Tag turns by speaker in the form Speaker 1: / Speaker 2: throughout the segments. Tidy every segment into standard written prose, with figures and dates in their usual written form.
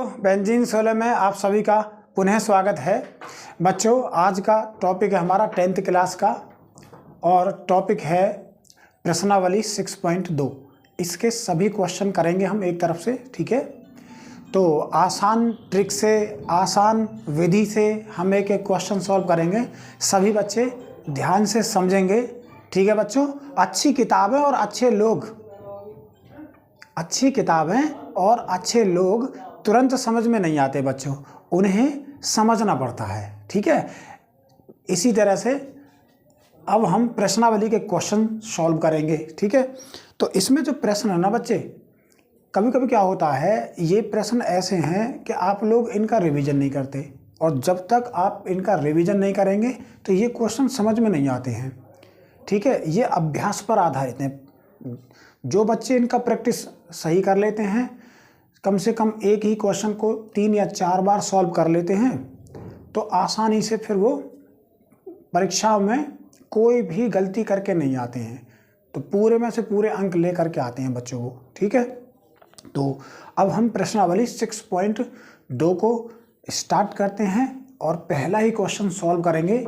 Speaker 1: Benzene 16 में आप सभी का पुनः स्वागत है। बच्चों, आज का टॉपिक है हमारा 10th क्लास का और टॉपिक है प्रश्नावली 6.2। इसके सभी क्वेश्चन करेंगे हम एक तरफ से, ठीक है। तो आसान ट्रिक से, आसान विधि से हम एक एक क्वेश्चन सॉल्व करेंगे। सभी बच्चे ध्यान से समझेंगे, ठीक है बच्चों। अच्छी किताबें और अच्छे लोग तुरंत समझ में नहीं आते बच्चों, उन्हें समझना पड़ता है, ठीक है। इसी तरह से अब हम प्रश्नावली के क्वेश्चन सॉल्व करेंगे, ठीक है। तो इसमें जो प्रश्न है ना बच्चे, कभी कभी क्या होता है, ये प्रश्न ऐसे हैं कि आप लोग इनका रिवीजन नहीं करते, और जब तक आप इनका रिवीजन नहीं करेंगे तो ये क्वेश्चन समझ में नहीं आते हैं, ठीक है। ये अभ्यास पर आधारित हैं। जो बच्चे इनका प्रैक्टिस सही कर लेते हैं, कम से कम एक ही क्वेश्चन को 3 या 4 बार सॉल्व कर लेते हैं, तो आसानी से फिर वो परीक्षाओं में कोई भी गलती करके नहीं आते हैं, तो पूरे में से पूरे अंक लेकर के आते हैं बच्चों को, ठीक है। तो अब हम प्रश्नावली 6.2 को स्टार्ट करते हैं और पहला ही क्वेश्चन सॉल्व करेंगे,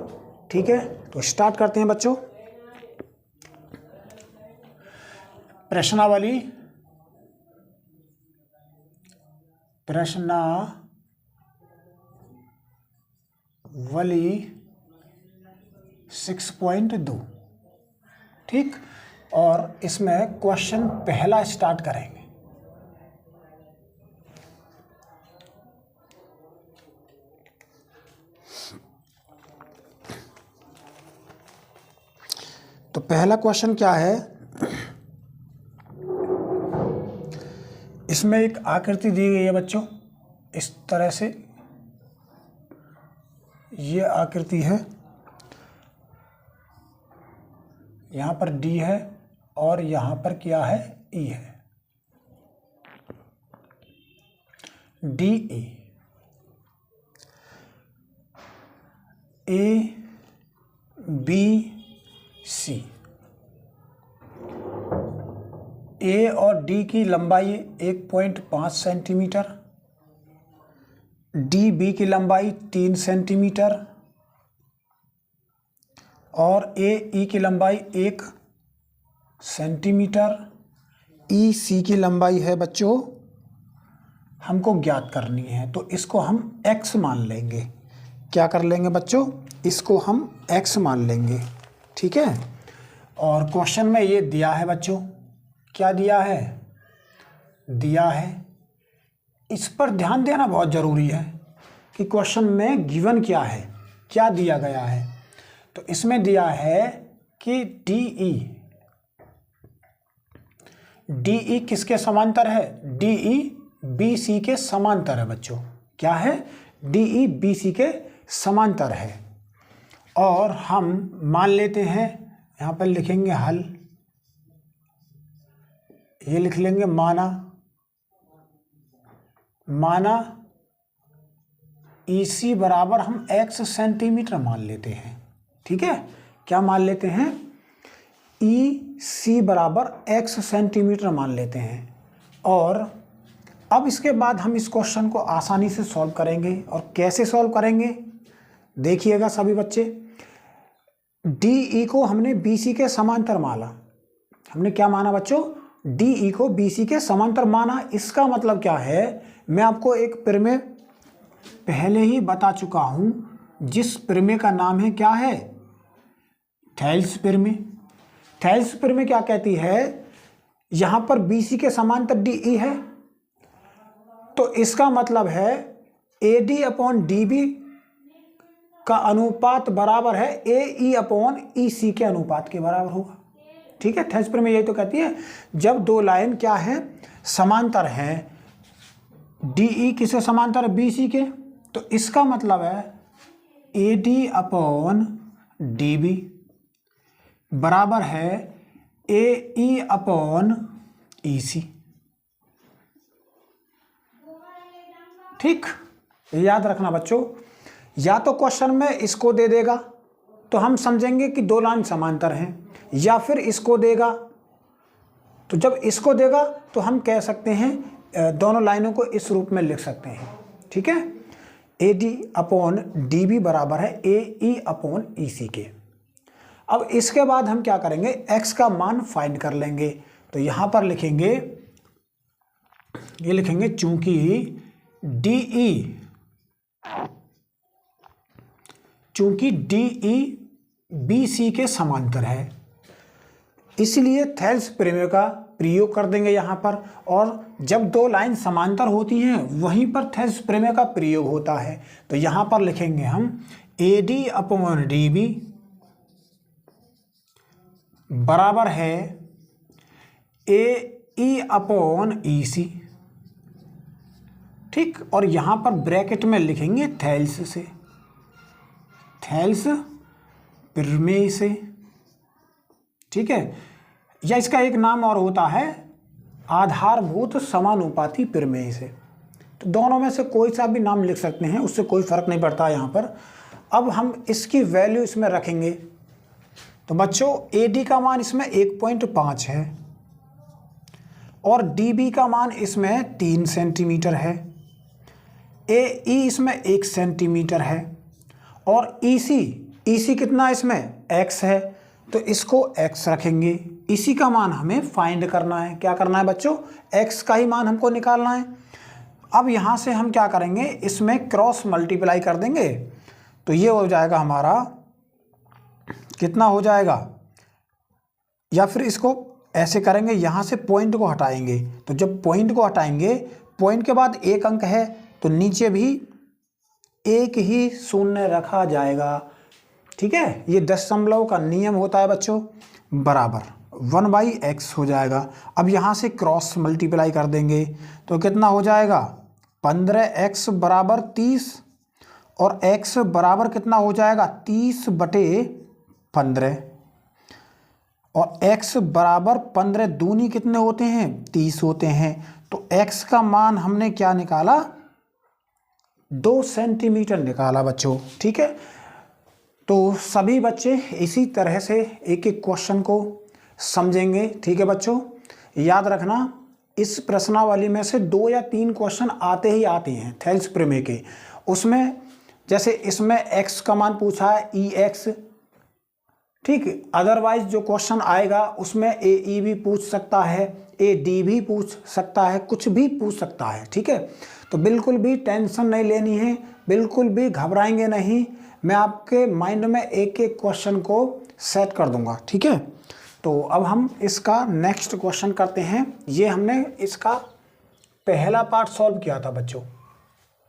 Speaker 1: ठीक है। तो स्टार्ट करते हैं बच्चों। प्रश्नावली 6.2, ठीक। और इसमें क्वेश्चन पहला स्टार्ट करेंगे। तो पहला क्वेश्चन क्या है, इसमें एक आकृति दी गई है बच्चों, इस तरह से ये आकृति है। यहाँ पर डी है और यहाँ पर क्या है, ई है, D E. A B C, ए और डी की लंबाई 1.5 सेंटीमीटर, डी बी की लंबाई 3 सेंटीमीटर और ए ई की लंबाई 1 सेंटीमीटर। ई सी की लंबाई है बच्चों, हमको ज्ञात करनी है, तो इसको हम x मान लेंगे। क्या कर लेंगे बच्चों, इसको हम x मान लेंगे, ठीक है। और क्वेश्चन में ये दिया है बच्चों, क्या दिया है, इस पर ध्यान देना बहुत ज़रूरी है कि क्वेश्चन में गिवन क्या है, क्या दिया गया है। तो इसमें दिया है कि डी ई किसके समांतर है, डी ई बी सी के समांतर है बच्चों। क्या है, डी ई बी सी के समांतर है। और हम मान लेते हैं, यहाँ पर लिखेंगे हल, ये लिख लेंगे माना ई सी बराबर हम x सेंटीमीटर मान लेते हैं, ठीक है। क्या मान लेते हैं, ई सी बराबर x सेंटीमीटर मान लेते हैं। और अब इसके बाद हम इस क्वेश्चन को आसानी से सॉल्व करेंगे। और कैसे सॉल्व करेंगे, देखिएगा सभी बच्चे। डी ई को हमने बी सी के समांतर माना, हमने क्या माना बच्चों, डी ई को बी सी के समांतर माना। इसका मतलब क्या है, मैं आपको एक प्रमेय पहले ही बता चुका हूं, जिस प्रमेय का नाम है क्या है, थेल्स प्रमेय। थेल्स प्रमेय क्या कहती है, यहां पर बी सी के समांतर डी ई है, तो इसका मतलब है A D upon D B का अनुपात बराबर है ए ई अपॉन ई सी के अनुपात के बराबर होगा, ठीक है। थेल्स प्रमेय यही तो कहती है, जब दो लाइन क्या है, समांतर हैं, डी ई किसके समांतर है, बी सी के, तो इसका मतलब है A D upon D B बराबर है ए ई अपॉन ई सी, ठीक। याद रखना बच्चों, या तो क्वेश्चन में इसको दे देगा तो हम समझेंगे कि दो लाइन समांतर हैं, या फिर इसको देगा, तो जब इसको देगा तो हम कह सकते हैं दोनों लाइनों को इस रूप में लिख सकते हैं, ठीक है। AD अपॉन DB बराबर है AE अपॉन EC के। अब इसके बाद हम क्या करेंगे, x का मान फाइंड कर लेंगे। तो यहां पर लिखेंगे, ये लिखेंगे चूंकि DE BC के समांतर है, इसलिए थेल्स प्रमेय का प्रयोग कर देंगे यहाँ पर। और जब दो लाइन समांतर होती हैं वहीं पर थेल्स प्रमेय का प्रयोग होता है। तो यहाँ पर लिखेंगे हम AD अपॉन DB बराबर है AE अपॉन EC, ठीक। और यहाँ पर ब्रैकेट में लिखेंगे थेल्स से, थेल्स प्रमेय से, ठीक है। या इसका एक नाम और होता है आधारभूत समानुपाती प्रमेय से। तो दोनों में से कोई सा भी नाम लिख सकते हैं, उससे कोई फर्क नहीं पड़ता यहाँ पर। अब हम इसकी वैल्यू इसमें रखेंगे। तो बच्चों AD का मान इसमें 1.5 है और DB का मान इसमें 3 सेंटीमीटर है, AE इसमें 1 सेंटीमीटर है और EC कितना इसमें x है, तो इसको x रखेंगे। इसी का मान हमें फाइंड करना है। क्या करना है बच्चों, x का ही मान हमको निकालना है। अब यहाँ से हम क्या करेंगे, इसमें क्रॉस मल्टीप्लाई कर देंगे। तो ये हो जाएगा हमारा, कितना हो जाएगा, या फिर इसको ऐसे करेंगे, यहाँ से पॉइंट को हटाएंगे। तो जब पॉइंट को हटाएंगे, पॉइंट के बाद एक अंक है तो नीचे भी एक ही शून्य रखा जाएगा, ठीक है। ये दशमलव का नियम होता है बच्चों, बराबर 1/x हो जाएगा। अब यहाँ से क्रॉस मल्टीप्लाई कर देंगे तो कितना हो जाएगा, 15x बराबर 30 और x बराबर कितना हो जाएगा 30/15 और x बराबर 15 दूनी कितने होते हैं 30 होते हैं। तो x का मान हमने क्या निकाला, 2 सेंटीमीटर निकाला बच्चों, ठीक है। तो सभी बच्चे इसी तरह से एक एक क्वेश्चन को समझेंगे, ठीक है बच्चों। याद रखना, इस प्रश्नावली में से 2 या 3 क्वेश्चन आते ही आते हैं थेल्स प्रमेय के। उसमें जैसे इसमें x का मान पूछा है EX, ठीक। अदरवाइज जो क्वेश्चन आएगा उसमें AE भी पूछ सकता है, AD भी पूछ सकता है, कुछ भी पूछ सकता है, ठीक है। तो बिल्कुल भी टेंशन नहीं लेनी है, बिल्कुल भी घबराएंगे नहीं। मैं आपके माइंड में एक एक क्वेश्चन को सेट कर दूंगा, ठीक है। तो अब हम इसका नेक्स्ट क्वेश्चन करते हैं। ये हमने इसका पहला पार्ट सॉल्व किया था बच्चों,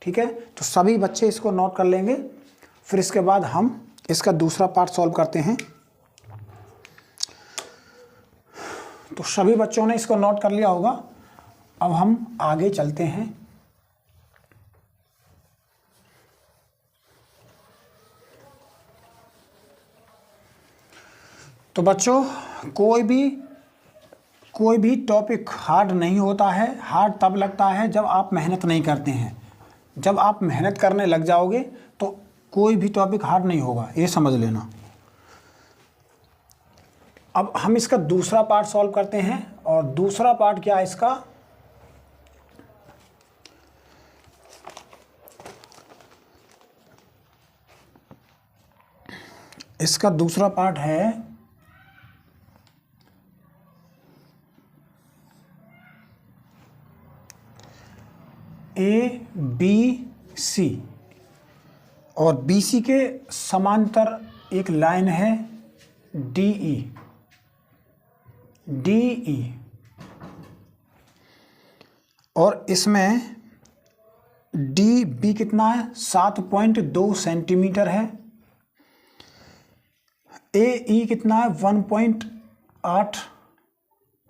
Speaker 1: ठीक है। तो सभी बच्चे इसको नोट कर लेंगे, फिर इसके बाद हम इसका दूसरा पार्ट सॉल्व करते हैं। तो सभी बच्चों ने इसको नोट कर लिया होगा। अब हम आगे चलते हैं। तो बच्चों कोई भी टॉपिक हार्ड नहीं होता है। हार्ड तब लगता है जब आप मेहनत नहीं करते हैं। जब आप मेहनत करने लग जाओगे तो कोई भी टॉपिक हार्ड नहीं होगा, ये समझ लेना। अब हम इसका दूसरा पार्ट सॉल्व करते हैं। और दूसरा पार्ट क्या है इसका, इसका दूसरा पार्ट है ABC और BC के समांतर एक लाइन है DE और इसमें DB कितना है 7.2 सेंटीमीटर है। AE कितना है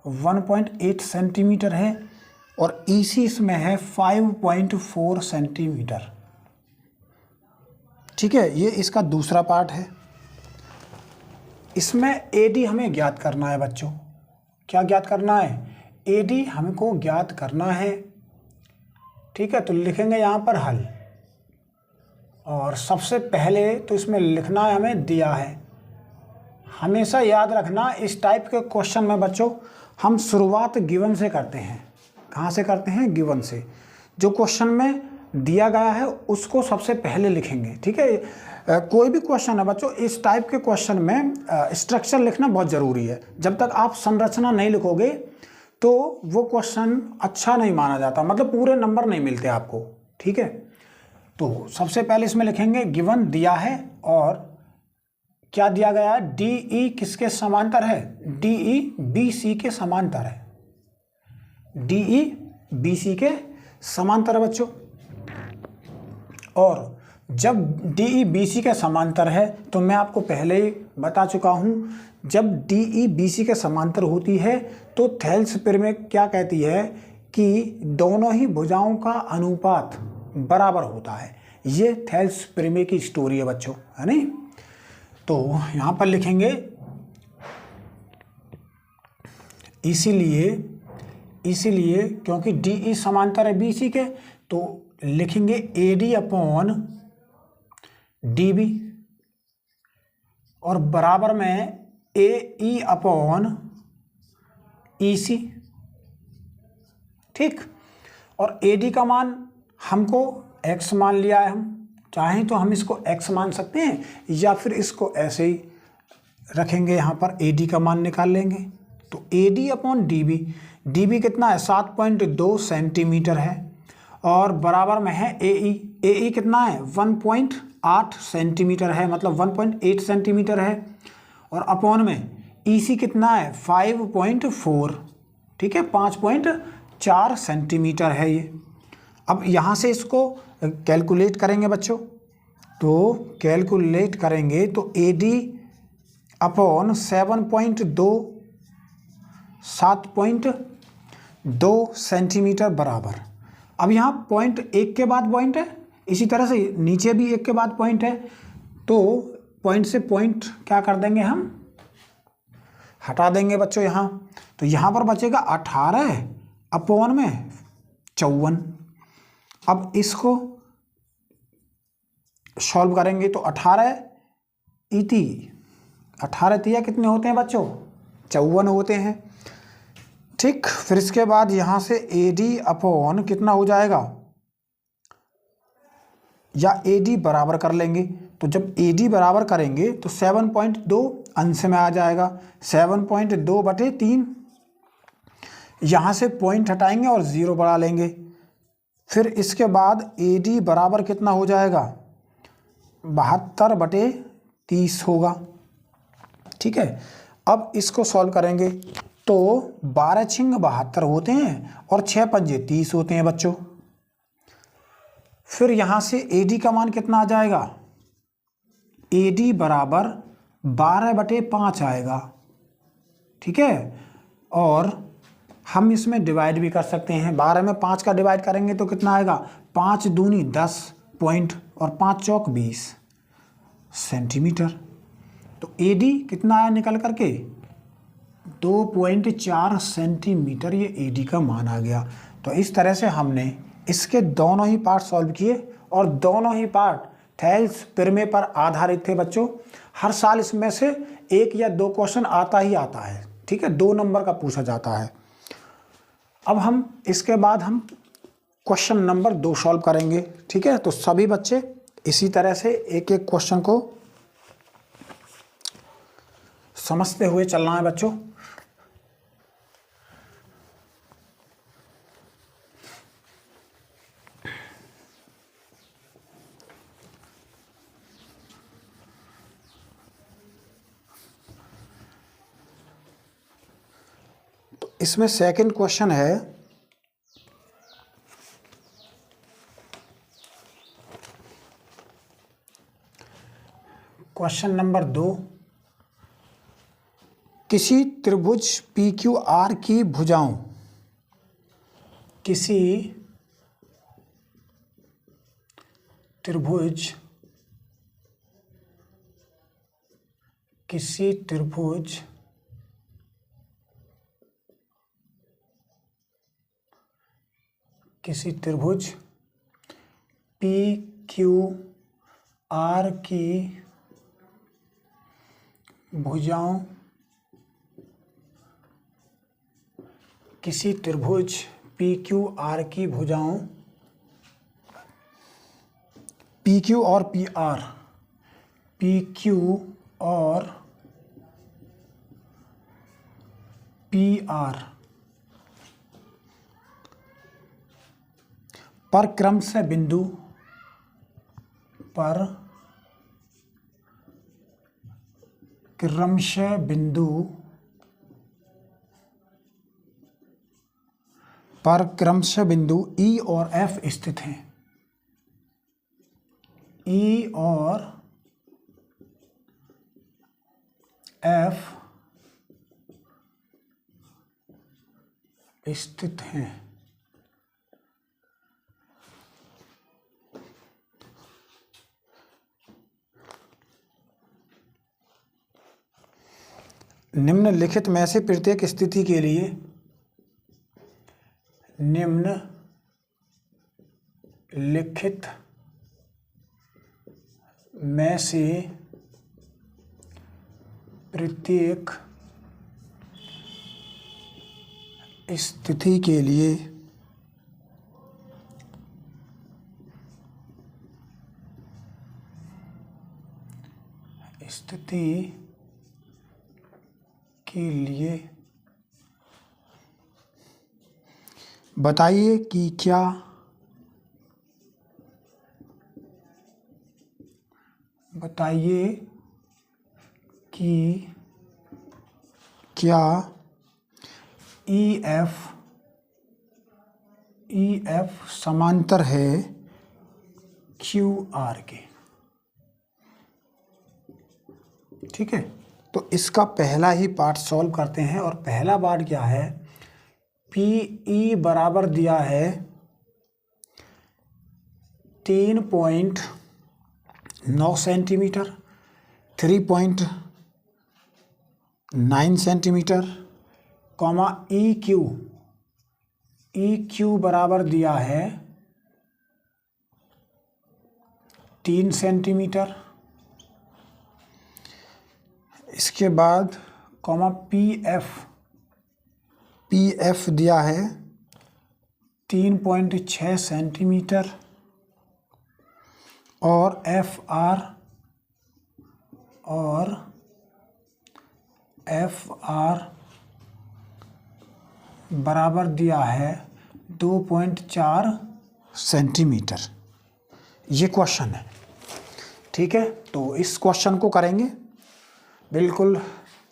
Speaker 1: 1.8 सेंटीमीटर है और EC इसमें है 5.4 सेंटीमीटर, ठीक है। ये इसका दूसरा पार्ट है। इसमें AD हमें ज्ञात करना है बच्चों। क्या ज्ञात करना है, AD हमको ज्ञात करना है, ठीक है। तो लिखेंगे यहाँ पर हल, और सबसे पहले तो इसमें लिखना है हमें दिया है। हमेशा याद रखना इस टाइप के क्वेश्चन में बच्चों हम शुरुआत गिवन से करते हैं। कहाँ से करते हैं, गिवन से। जो क्वेश्चन में दिया गया है उसको सबसे पहले लिखेंगे, ठीक है। कोई भी क्वेश्चन है बच्चों, इस टाइप के क्वेश्चन में स्ट्रक्चर लिखना बहुत ज़रूरी है। जब तक आप संरचना नहीं लिखोगे तो वो क्वेश्चन अच्छा नहीं माना जाता, मतलब पूरे नंबर नहीं मिलते आपको, ठीक है। तो सबसे पहले इसमें लिखेंगे गिवन दिया है और क्या दिया गया है, डी ई किसके समांतर है, डी ई बी सी के समांतर है, डी ई बी सी के समांतर है बच्चों। और जब डी ई बी सी के समांतर है तो मैं आपको पहले ही बता चुका हूँ, जब डी ई बी सी के समांतर होती है तो थेल्स प्रमेय क्या कहती है कि दोनों ही भुजाओं का अनुपात बराबर होता है। ये थेल्स प्रमेय की स्टोरी है बच्चों, है नहीं। तो यहाँ पर लिखेंगे इसीलिए क्योंकि डी ई समांतर है बी सी के, तो लिखेंगे A D upon D B और बराबर में ए ई अपॉन ई सी, ठीक। और ए डी का मान हमको x मान लिया है, हम चाहें तो हम इसको x मान सकते हैं या फिर इसको ऐसे ही रखेंगे, यहाँ पर ए डी का मान निकाल लेंगे। तो A D upon D B कितना है, 7.2 सेंटीमीटर है और बराबर में है ए ई कितना है, 1.8 सेंटीमीटर है, मतलब 1.8 सेंटीमीटर है। और अपॉन में ई सी कितना है, 5.4, ठीक है, 5.4 सेंटीमीटर है ये। अब यहाँ से इसको कैलकुलेट करेंगे बच्चों, तो कैलकुलेट करेंगे तो ए डी अपॉन 7.2 सेंटीमीटर बराबर। अब यहाँ पॉइंट एक के बाद पॉइंट है, इसी तरह से नीचे भी एक के बाद पॉइंट है, तो पॉइंट से पॉइंट क्या कर देंगे, हम हटा देंगे बच्चों यहाँ। तो यहाँ पर बचेगा 18 अपॉन में 54। अब इसको सॉल्व करेंगे तो 18 तिया कितने होते हैं बच्चों, 54 होते हैं, ठीक। फिर इसके बाद यहाँ से ए डी अपॉन कितना हो जाएगा, या ए डी बराबर कर लेंगे। तो जब ए डी बराबर करेंगे तो 7.2 अंश में आ जाएगा, 7.2/3, यहाँ से पॉइंट हटाएंगे और 0 बढ़ा लेंगे। फिर इसके बाद ए डी बराबर कितना हो जाएगा, 72/30 होगा, ठीक है। अब इसको सॉल्व करेंगे तो 12×6 72 होते हैं और 6×5 30 होते हैं बच्चों। फिर यहाँ से ए डी का मान कितना आ जाएगा, ए डी बराबर 12/5 आएगा, ठीक है। और हम इसमें डिवाइड भी कर सकते हैं, 12 में 5 का डिवाइड करेंगे तो कितना आएगा, 5 दूनी 10 पॉइंट और 5 चौक 20 सेंटीमीटर। तो ए डी कितना आया निकल करके, 2.4 सेंटीमीटर, ये ए डी का मान आ गया। तो इस तरह से हमने इसके दोनों ही पार्ट सॉल्व किए और दोनों ही पार्ट थेल्स प्रमेय पर आधारित थे बच्चों। हर साल इसमें से 1 या 2 क्वेश्चन आता ही आता है, ठीक है, 2 नंबर का पूछा जाता है। अब हम इसके बाद हम क्वेश्चन नंबर 2 सॉल्व करेंगे, ठीक है। तो सभी बच्चे इसी तरह से एक एक क्वेश्चन को समझते हुए चलना है बच्चों। तो इसमें सेकंड क्वेश्चन है, क्वेश्चन नंबर 2, किसी त्रिभुज पी क्यू आर की भुजाओं, किसी त्रिभुज पी क्यू आर की भुजाओं, किसी त्रिभुज पी क्यू आर की भुजाओं, पी क्यू और पी आर, पी क्यू और पी आर पर क्रमशः बिंदु पर क्रमशः बिंदु ई और एफ स्थित हैं। ई और एफ स्थित हैं। निम्नलिखित में से प्रत्येक स्थिति के लिए निम्नलिखित में से प्रत्येक स्थिति के लिए बताइए कि क्या ई एफ समांतर है क्यू आर के। ठीक है, तो इसका पहला ही पार्ट सॉल्व करते हैं। और पहला पार्ट क्या है, पी ई बराबर दिया है 3.9 centimetre, 3.9 centimetre, comma E Q बराबर दिया है 3 सेंटीमीटर। इसके बाद कॉमा पी एफ दिया है 3.6 सेंटीमीटर और एफ आर बराबर दिया है 2.4 सेंटीमीटर। ये क्वेश्चन है। ठीक है, तो इस क्वेश्चन को करेंगे बिल्कुल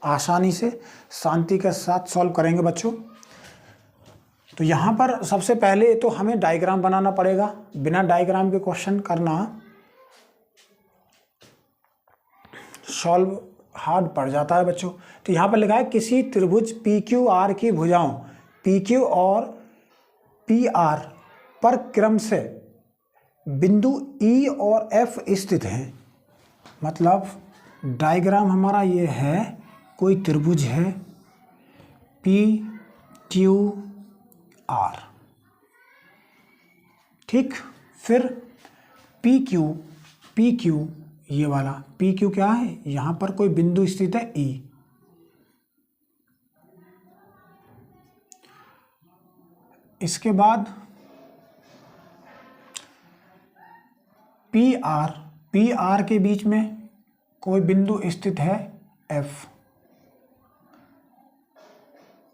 Speaker 1: आसानी से, शांति के साथ सॉल्व करेंगे बच्चों। तो यहाँ पर सबसे पहले तो हमें डायग्राम बनाना पड़ेगा। बिना डायग्राम के क्वेश्चन करना सॉल्व हार्ड पड़ जाता है बच्चों। तो यहाँ पर लिखा है किसी त्रिभुज पी क्यू आर की भुजाओं पी क्यू और पी आर पर क्रमशः बिंदु ई और एफ स्थित हैं। मतलब डायग्राम हमारा ये है, कोई त्रिभुज है पी क्यू आर। ठीक, फिर पी क्यू ये वाला पी क्यू क्या है, यहाँ पर कोई बिंदु स्थित है ई। इसके बाद पी आर के बीच में कोई बिंदु स्थित है एफ,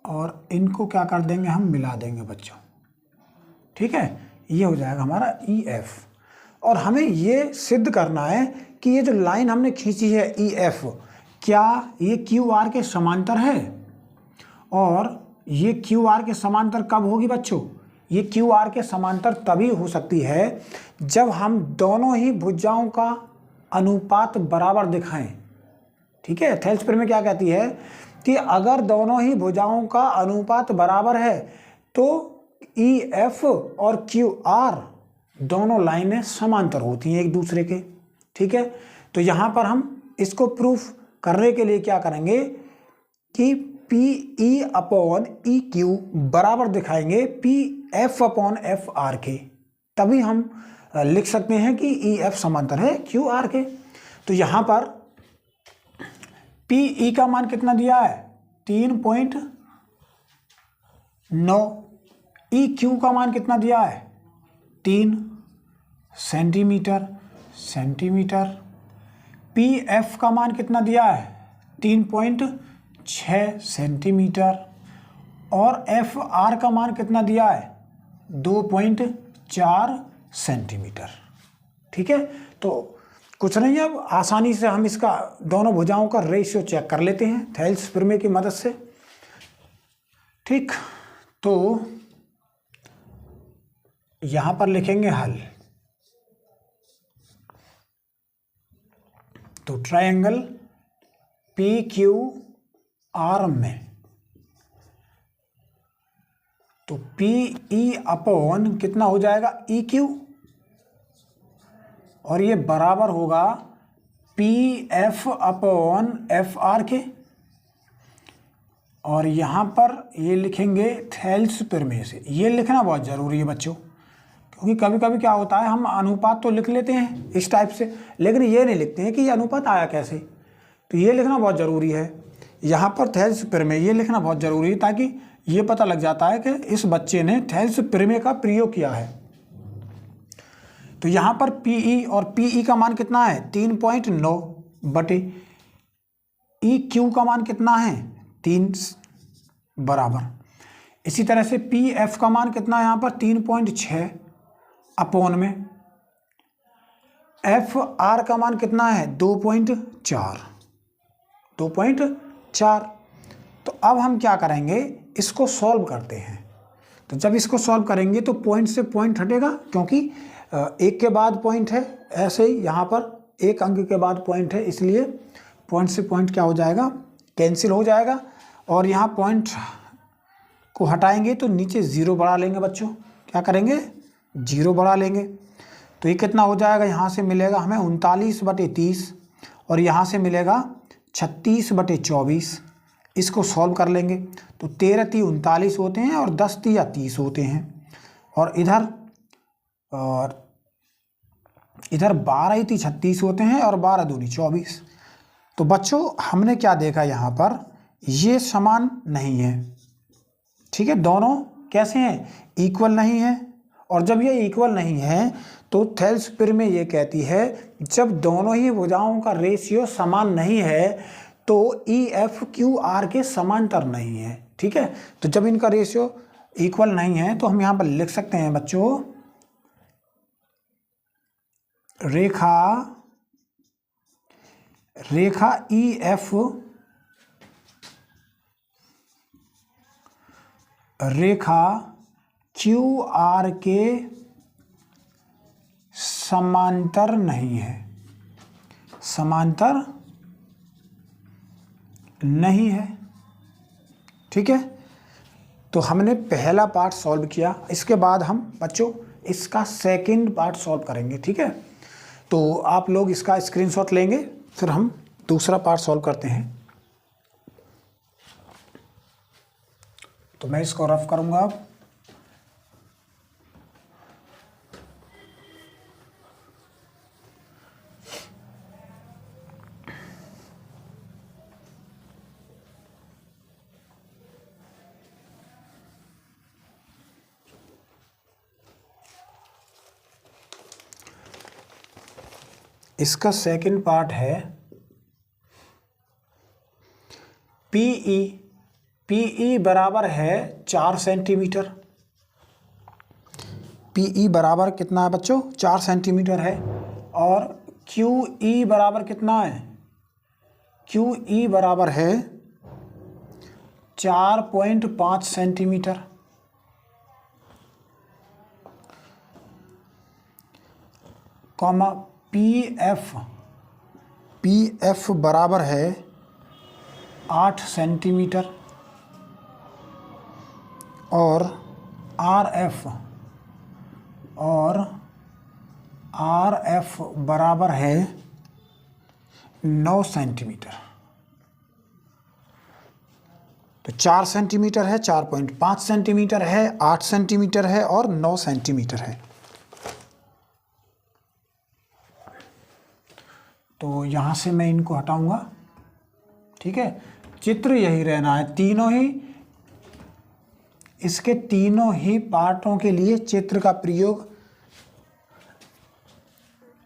Speaker 1: और इनको क्या कर देंगे, हम मिला देंगे बच्चों। ठीक है, ये हो जाएगा हमारा ई एफ। और हमें ये सिद्ध करना है कि ये जो लाइन हमने खींची है ई एफ, क्या ये क्यू आर के समांतर है। और ये क्यू आर के समांतर कब होगी बच्चों, ये क्यू आर के समांतर तभी हो सकती है जब हम दोनों ही भुजाओं का अनुपात बराबर दिखाएं। ठीक है, थेल्सपियर में क्या कहती है कि अगर दोनों ही भुजाओं का अनुपात बराबर है तो ई एफ और क्यू आर दोनों लाइनें समांतर होती हैं एक दूसरे के। ठीक है, तो यहाँ पर हम इसको प्रूफ करने के लिए क्या करेंगे कि P E upon E Q बराबर दिखाएंगे P F upon F R के, तभी हम लिख सकते हैं कि ई एफ समांतर है क्यू आर के। तो यहाँ पर पी ई का मान कितना दिया है 3.9, ई क्यू का मान कितना दिया है 3 सेंटीमीटर सेंटीमीटर। पी एफ का मान कितना दिया है 3.6 सेंटीमीटर। और एफ आर का मान कितना दिया है 2.4 सेंटीमीटर। ठीक है, तो कुछ नहीं है, अब आसानी से हम इसका दोनों भुजाओं का रेशियो चेक कर लेते हैं थेल्स प्रमेय की मदद से। ठीक, तो यहां पर लिखेंगे हल। तो ट्रायंगल पी क्यू आर में तो पी ई अपॉन कितना हो जाएगा ई क्यू, और ये बराबर होगा P F upon F R के। और यहाँ पर ये लिखेंगे थेल्स प्रमेय से। ये लिखना बहुत ज़रूरी है बच्चों, क्योंकि कभी कभी क्या होता है हम अनुपात तो लिख लेते हैं इस टाइप से, लेकिन ये नहीं लिखते हैं कि ये अनुपात आया कैसे। तो ये लिखना बहुत ज़रूरी है यहाँ पर थेल्स प्रमेय, ये लिखना बहुत ज़रूरी है ताकि ये पता लग जाता है कि इस बच्चे ने थेल्स प्रमेय का प्रयोग किया है। तो यहाँ पर पीई और पीई का मान कितना है 3.9 बटे ई क्यू का मान कितना है 3 बराबर। इसी तरह से पी एफ का मान कितना है यहाँ पर 3.6 अपोन में एफ आर का मान कितना है 2.4। तो अब हम क्या करेंगे, इसको सॉल्व करते हैं। तो जब इसको सॉल्व करेंगे तो पॉइंट से पॉइंट हटेगा, क्योंकि एक के बाद पॉइंट है, ऐसे ही यहाँ पर एक अंक के बाद पॉइंट है, इसलिए पॉइंट से पॉइंट क्या हो जाएगा कैंसिल हो जाएगा। और यहाँ पॉइंट को हटाएंगे तो नीचे 0 बढ़ा लेंगे बच्चों, क्या करेंगे 0 बढ़ा लेंगे। तो ये कितना हो जाएगा, यहाँ से मिलेगा हमें 39/30 और यहाँ से मिलेगा 36/24। इसको सॉल्व कर लेंगे तो 13 × 39 होते हैं और 10 × 30 होते हैं, और इधर 12 × 36 होते हैं और 12 दूनी 24। तो बच्चों हमने क्या देखा यहाँ पर, ये समान नहीं है। ठीक है, दोनों कैसे हैं इक्वल नहीं है। और जब ये इक्वल नहीं है तो थेल्स प्रमेय ये कहती है जब दोनों ही भुजाओं का रेशियो समान नहीं है तो ई एफ क्यू आर के समांतर नहीं है। ठीक है, तो जब इनका रेशियो इक्वल नहीं है तो हम यहाँ पर लिख सकते हैं बच्चों, रेखा ई एफ रेखा क्यू आर के समांतर नहीं है, समांतर नहीं है। ठीक है, तो हमने पहला पार्ट सॉल्व किया, इसके बाद हम बच्चों इसका सेकंड पार्ट सॉल्व करेंगे। ठीक है, तो आप लोग इसका स्क्रीनशॉट लेंगे, फिर हम दूसरा पार्ट सॉल्व करते हैं। तो मैं इसको रफ करूंगा अब। इसका सेकंड पार्ट है पीई बराबर है 4 सेंटीमीटर। पीई बराबर कितना है बच्चों 4 सेंटीमीटर है। और क्यूई बराबर कितना है, क्यूई बराबर है 4.5 सेंटीमीटर। कॉमा पीएफ बराबर है 8 सेंटीमीटर। और आरएफ बराबर है 9 सेंटीमीटर। तो 4 सेंटीमीटर है, 4.5 सेंटीमीटर है, 8 सेंटीमीटर है और 9 सेंटीमीटर है। तो यहाँ से मैं इनको हटाऊंगा। ठीक है, चित्र यही रहना है, तीनों ही इसके तीनों ही पार्टों के लिए चित्र का प्रयोग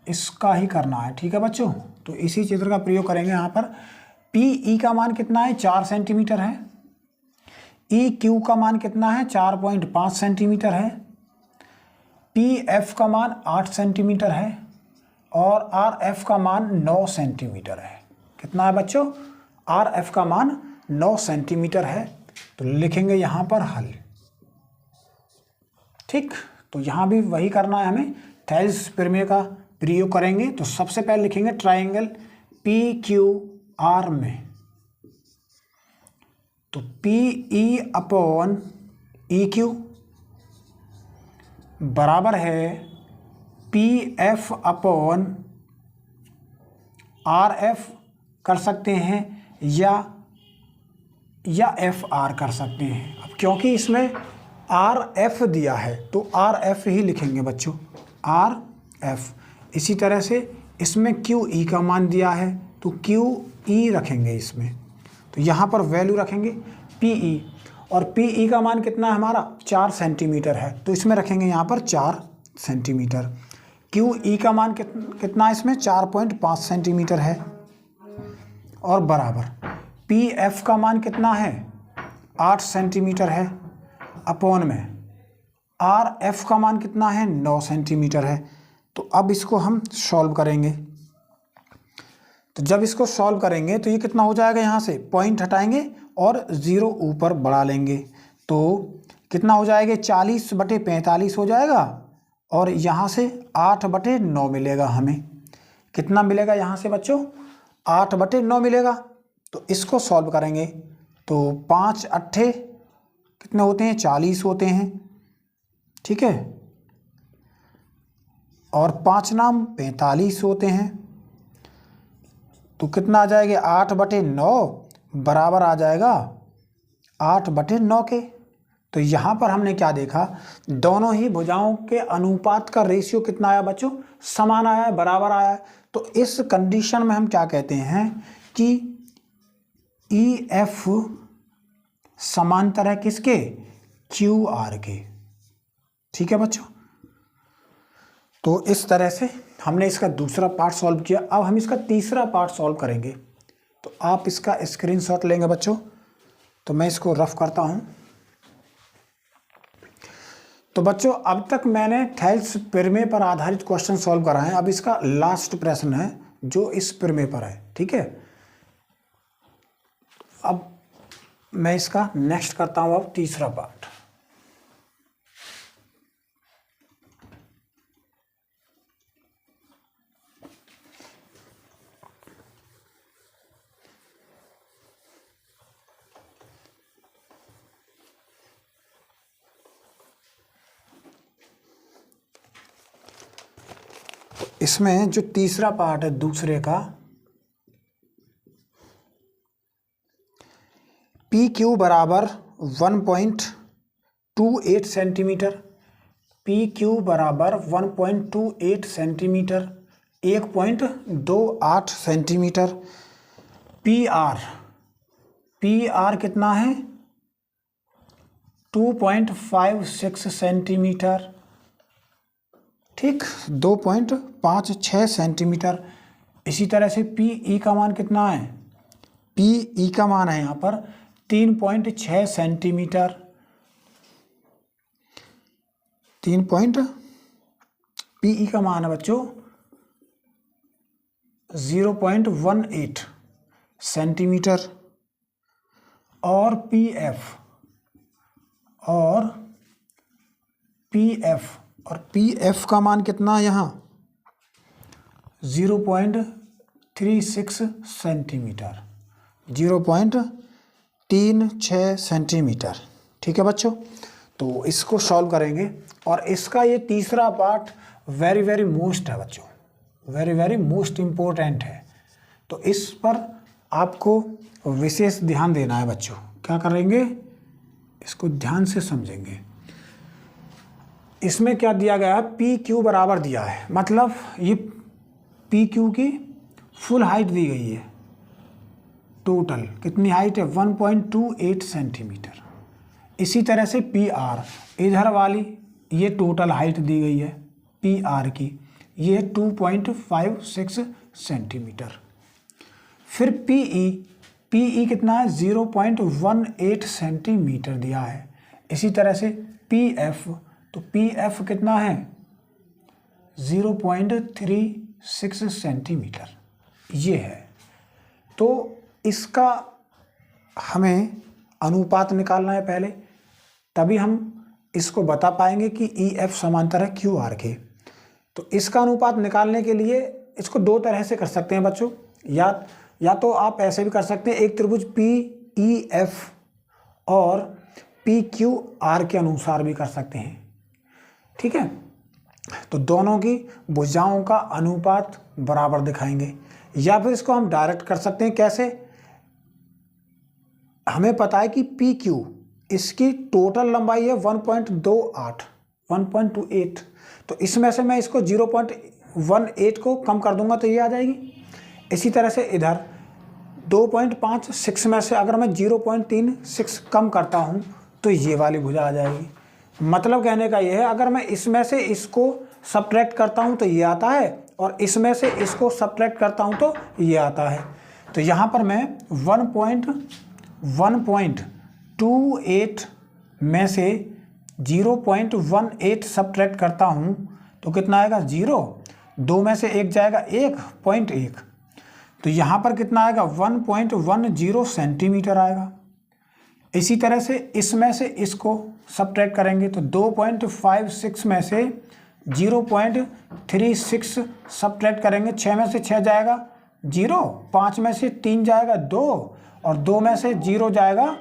Speaker 1: इसका ही करना है, ठीक है बच्चों। तो इसी चित्र का प्रयोग करेंगे। यहाँ पर पी ई का मान कितना है, 4 सेंटीमीटर है। ई क्यू का मान कितना है, 4.5 सेंटीमीटर है। पी एफ का मान 8 सेंटीमीटर है और आर एफ का मान 9 सेंटीमीटर है। कितना है बच्चों, आर एफ का मान 9 सेंटीमीटर है। तो लिखेंगे यहाँ पर हल, ठीक। तो यहाँ भी वही करना है हमें, थेल्स प्रमेय का प्रयोग करेंगे। तो सबसे पहले लिखेंगे ट्राइंगल पी क्यू आर में, तो P E upon E Q बराबर है P F upon R F कर सकते हैं या एफ आर कर सकते हैं। अब क्योंकि इसमें आर एफ दिया है तो आर एफ ही लिखेंगे बच्चों, आर एफ। इसी तरह से इसमें क्यू ई का मान दिया है तो क्यू ई रखेंगे इसमें। तो यहाँ पर वैल्यू रखेंगे पी ई, और पी ई का मान कितना है हमारा, 4 सेंटीमीटर है, तो इसमें रखेंगे यहाँ पर 4 सेंटीमीटर। क्यू ई का मान कितना है इसमें, 4.5 सेंटीमीटर है, और बराबर पी एफ का मान कितना है, 8 सेंटीमीटर है, अपॉन में आर एफ का मान कितना है, 9 सेंटीमीटर है। तो अब इसको हम सॉल्व करेंगे। तो जब इसको सॉल्व करेंगे तो ये कितना हो जाएगा, यहाँ से पॉइंट हटाएंगे और 0 ऊपर बढ़ा लेंगे तो कितना हो जाएगा, 40/45 हो जाएगा, और यहाँ से 8/9 मिलेगा हमें। कितना मिलेगा यहाँ से बच्चों, 8/9 मिलेगा। तो इसको सॉल्व करेंगे तो 5 अट्ठे कितने होते हैं, 40 होते हैं, ठीक है, और 5 नाम 45 होते हैं। तो कितना आ जाएगा, 8/9 बराबर आ जाएगा 8/9 के। तो यहाँ पर हमने क्या देखा, दोनों ही भुजाओं के अनुपात का रेशियो कितना आया बच्चों, समान आया है, बराबर आया है। तो इस कंडीशन में हम क्या कहते हैं कि ई एफ समांतर है किसके, क्यू आर के, ठीक है बच्चों। तो इस तरह से हमने इसका दूसरा पार्ट सॉल्व किया। अब हम इसका तीसरा पार्ट सॉल्व करेंगे। तो आप इसका स्क्रीनशॉट लेंगे बच्चों। तो मैं इसको रफ करता हूं। तो बच्चों अब तक मैंने थेल्स प्रमेय पर आधारित क्वेश्चन सॉल्व करा है। अब इसका लास्ट प्रश्न है जो इस प्रमेय पर है, ठीक है। अब मैं इसका नेक्स्ट करता हूं, अब तीसरा पार्ट। इसमें जो तीसरा पार्ट है दूसरे का, पी क्यू बराबर 1.28 सेंटीमीटर, पी क्यू बराबर 1.28 सेंटीमीटर, 1.28 सेंटीमीटर। पी आर कितना है, 2.56 सेंटीमीटर, ठीक, 2.56 सेंटीमीटर। इसी तरह से पी ई का मान कितना है, पी ई का मान है यहाँ पर 3.6 सेंटीमीटर, 3 पी ई का मान है बच्चों 0.18 सेंटीमीटर। और पी एफ का मान कितना है यहाँ 0.36 सेंटीमीटर, 0.36 सेंटीमीटर, ठीक है बच्चों। तो इसको सॉल्व करेंगे और इसका ये तीसरा पार्ट वेरी वेरी मोस्ट है बच्चों, वेरी वेरी मोस्ट इम्पोर्टेंट है। तो इस पर आपको विशेष ध्यान देना है बच्चों। क्या करेंगे, इसको ध्यान से समझेंगे। इसमें क्या दिया गया है, पी क्यू बराबर दिया है, मतलब ये पी क्यू की फुल हाइट दी गई है। टोटल कितनी हाइट है 1.28 सेंटीमीटर। इसी तरह से पी आर, इधर वाली ये टोटल हाइट दी गई है पी आर की, ये 2.56 सेंटीमीटर। फिर पीई कितना है, 0.18 सेंटीमीटर दिया है। इसी तरह से पीएफ, तो पीएफ कितना है, 0.36 सेंटीमीटर ये है। तो इसका हमें अनुपात निकालना है पहले, तभी हम इसको बता पाएंगे कि ई एफ समांतर है क्यू आर के। तो इसका अनुपात निकालने के लिए इसको दो तरह से कर सकते हैं बच्चों, या तो आप ऐसे भी कर सकते हैं, एक त्रिभुज पी ई एफ और पी क्यू आर के अनुसार भी कर सकते हैं, ठीक है। तो दोनों की भुजाओं का अनुपात बराबर दिखाएंगे, या फिर इसको हम डायरेक्ट कर सकते हैं। कैसे, हमें पता है कि पी क्यू इसकी टोटल लंबाई है 1.28, तो इसमें से मैं इसको 0.18 को कम कर दूंगा तो ये आ जाएगी। इसी तरह से इधर 2.56 में से अगर मैं 0.36 कम करता हूँ तो ये वाली भुजा आ जाएगी। मतलब कहने का ये है, अगर मैं इसमें से इसको सब्ट्रैक्ट करता हूँ तो ये आता है, और इसमें से इसको सब्ट्रैक्ट करता हूँ तो ये आता है। तो यहाँ पर मैं 1.28 में से 0.18 सब्ट्रैक्ट करता हूँ तो कितना आएगा, 0। 2 में से 1 जाएगा 1.1, तो यहाँ पर कितना आएगा, 1.10 सेंटीमीटर आएगा। इसी तरह से इसमें से इसको सब्ट्रैक्ट करेंगे तो 2.56 में से 0.36 सब्ट्रैक्ट करेंगे, 6 में से 6 जाएगा 0, 5 में से 3 जाएगा 2, और 2 में से 0 जाएगा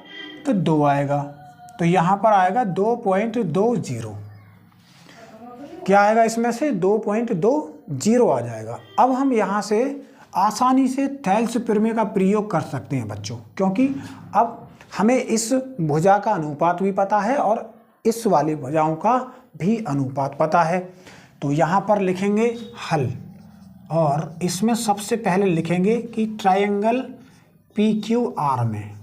Speaker 1: तो 2 आएगा। तो यहाँ पर आएगा 2.20, क्या आएगा इसमें से, 2.20 आ जाएगा। अब हम यहाँ से आसानी से थेल्स प्रमेय का प्रयोग कर सकते हैं बच्चों, क्योंकि अब हमें इस भुजा का अनुपात भी पता है और इस वाली भुजाओं का भी अनुपात पता है। तो यहाँ पर लिखेंगे हल, और इसमें सबसे पहले लिखेंगे कि ट्रायंगल पी क्यू आर में,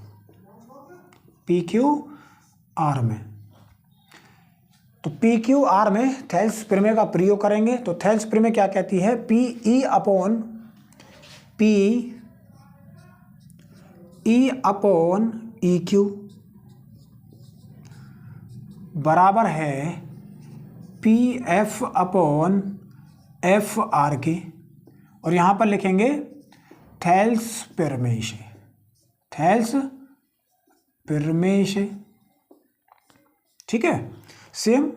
Speaker 1: तो पी क्यू आर में थेल्स प्रमेय का प्रयोग करेंगे। तो थेल्स प्रमेय क्या कहती है, P E upon E Q बराबर है P F upon F R के, और यहाँ पर लिखेंगे थेल्स प्रमेय से, ठीक है। सेम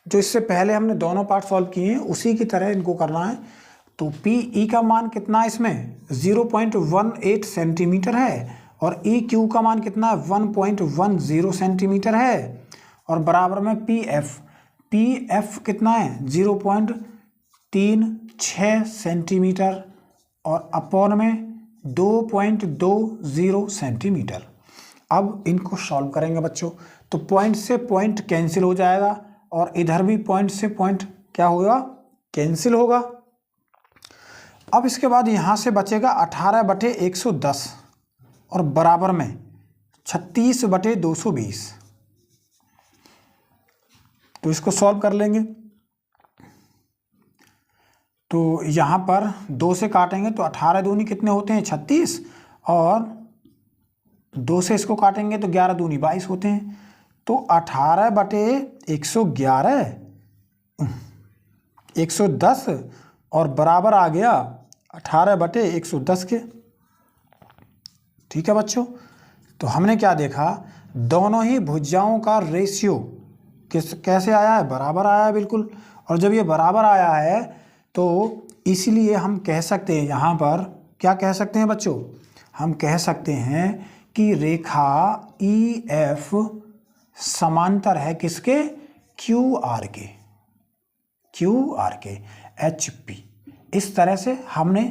Speaker 1: जो इससे पहले हमने दोनों पार्ट सॉल्व किए हैं उसी की तरह इनको करना है। तो पी ई का मान कितना है, इसमें 0.18 सेंटीमीटर है, और ई क्यू का मान कितना है, 1.10 सेंटीमीटर है, और बराबर में पी एफ कितना है, 0.36 सेंटीमीटर, और अपॉन में 2.20 सेंटीमीटर। अब इनको सॉल्व करेंगे बच्चों, तो पॉइंट से पॉइंट कैंसिल हो जाएगा, और इधर भी पॉइंट से पॉइंट क्या होगा, कैंसिल होगा। अब इसके बाद यहाँ से बचेगा 18/110 और बराबर में 36/220। तो इसको सॉल्व कर लेंगे। तो यहाँ पर 2 से काटेंगे तो 18 दूनी कितने होते हैं, 36, और 2 से इसको काटेंगे तो 11 दूनी 22 होते हैं। तो 18/111 110 और बराबर आ गया 18/110 के, ठीक है बच्चों। तो हमने क्या देखा, दोनों ही भुजाओं का रेशियो कैसे आया है, बराबर आया है बिल्कुल। और जब ये बराबर आया है तो इसलिए हम कह सकते हैं, यहाँ पर क्या कह सकते हैं बच्चों, हम कह सकते हैं कि रेखा ई एफ समांतर है किसके, क्यू आर के एच पी। इस तरह से हमने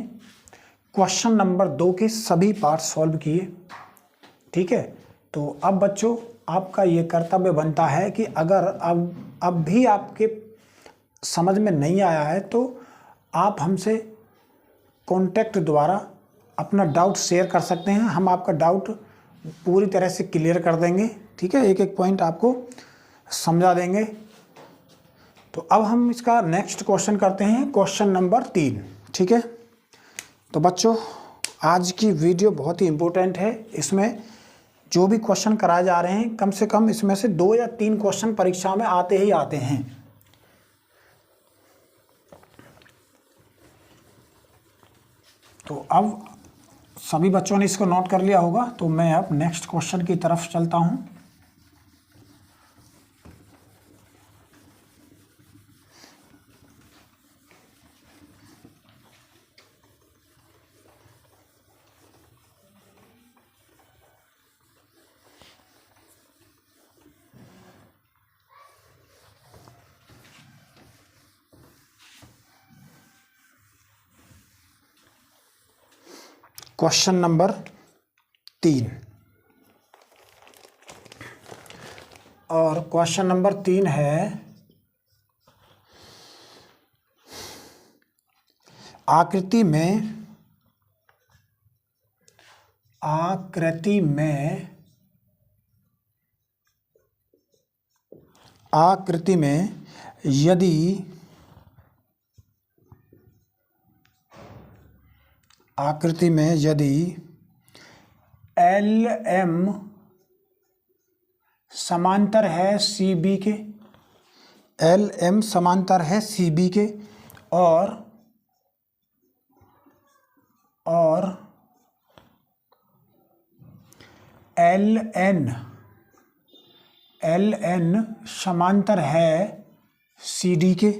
Speaker 1: क्वेश्चन नंबर 2 के सभी पार्ट सॉल्व किए, ठीक है। तो अब बच्चों आपका ये कर्तव्य बनता है कि अगर अब भी आपके समझ में नहीं आया है तो आप हमसे कॉन्टैक्ट द्वारा अपना डाउट शेयर कर सकते हैं, हम आपका डाउट पूरी तरह से क्लियर कर देंगे। ठीक है, एक एक पॉइंट आपको समझा देंगे। तो अब हम इसका नेक्स्ट क्वेश्चन करते हैं, क्वेश्चन नंबर 3। ठीक है, तो बच्चों आज की वीडियो बहुत ही इम्पोर्टेंट है। इसमें जो भी क्वेश्चन कराए जा रहे हैं, कम से कम इसमें से 2 या 3 क्वेश्चन परीक्षा में आते ही आते हैं। तो अब सभी बच्चों ने इसको नोट कर लिया होगा, तो मैं अब नेक्स्ट क्वेश्चन की तरफ चलता हूं। क्वेश्चन नंबर 3, और क्वेश्चन नंबर 3 है, आकृति में यदि LM समांतर है CB के, LM समांतर है CB के, और LN समांतर है CD के,